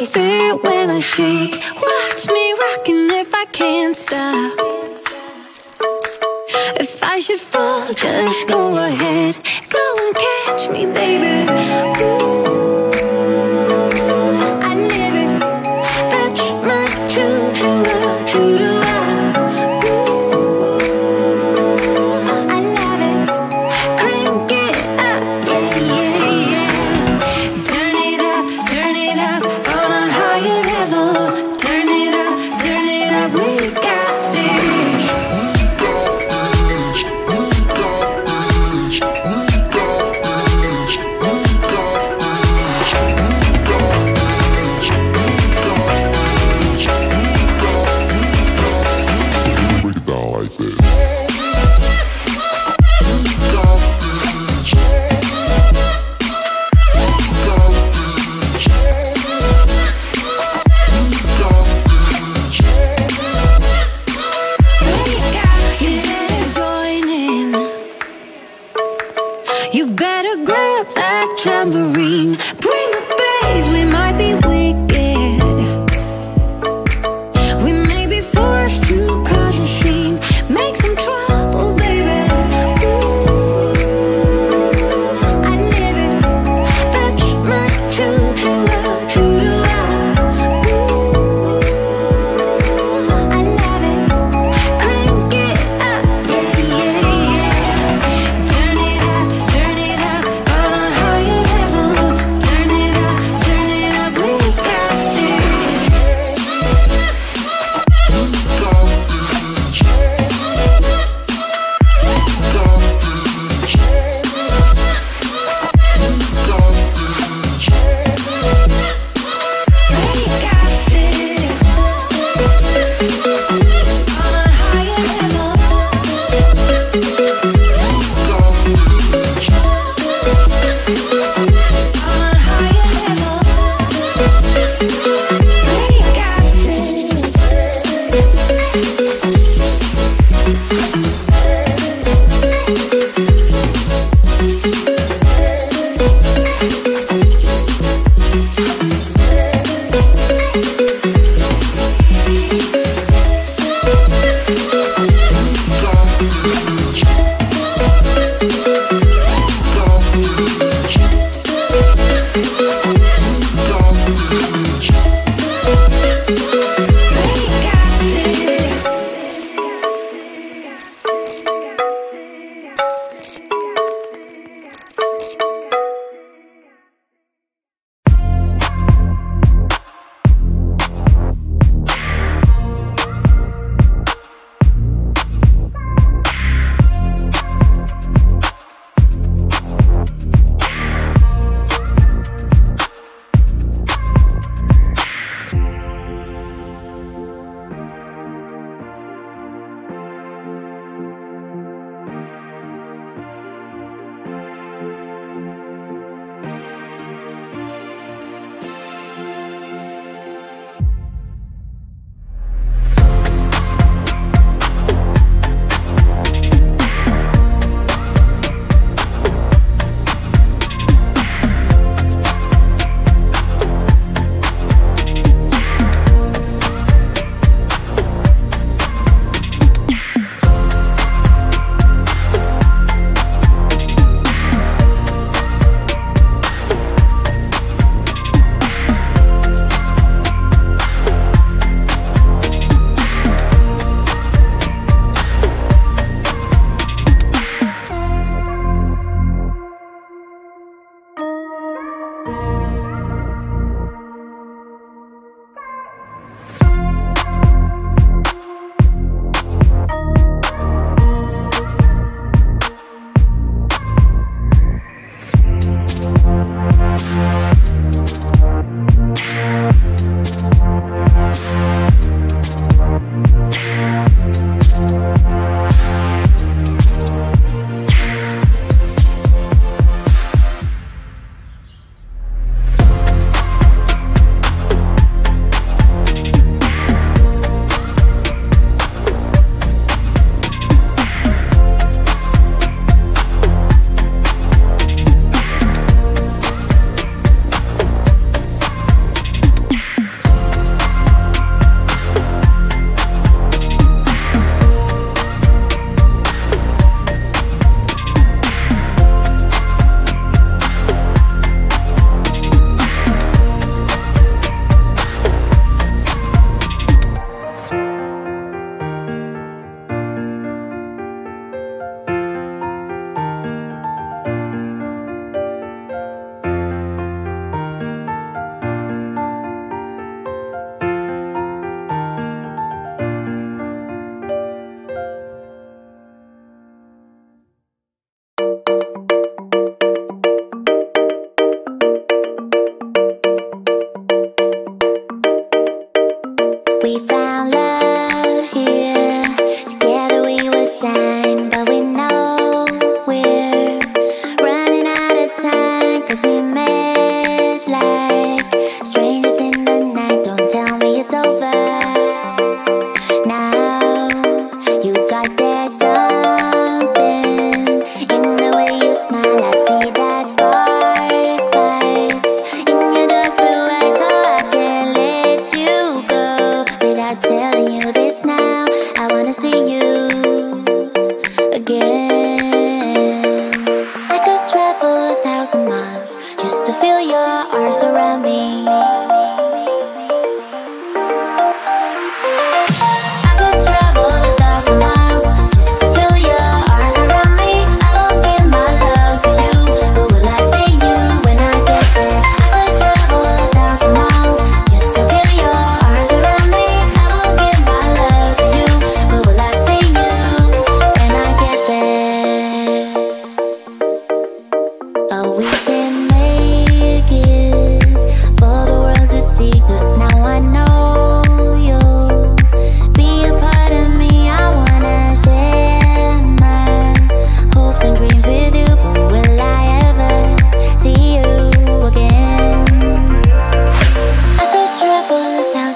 Feel it when I shake. Watch me rocking if I can't stop. If I should fall, just go ahead. Go and catch me, baby. Ooh, I live it. That's my true love, true to love. Ooh, I love it. Crank it up, yeah, yeah, yeah. Turn it up on a higher level. Turn it up, we got this.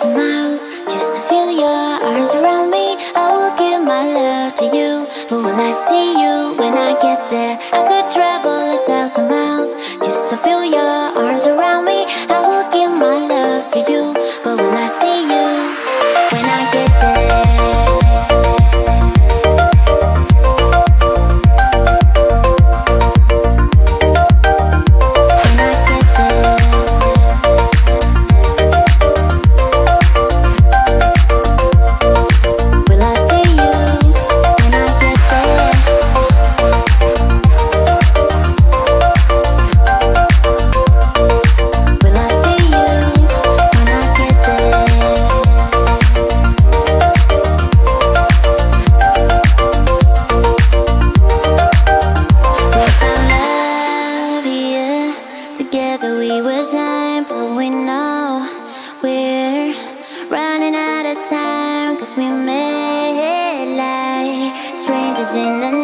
1,000 miles just to feel your arms around me. I will give my love to you, but will I see you when I get there? I could travel 1,000 miles just to feel your arms around me. I will give my love to you, but will I see you when I get there? Together we were time, but we know we're running out of time, 'cause we met like strangers in the night.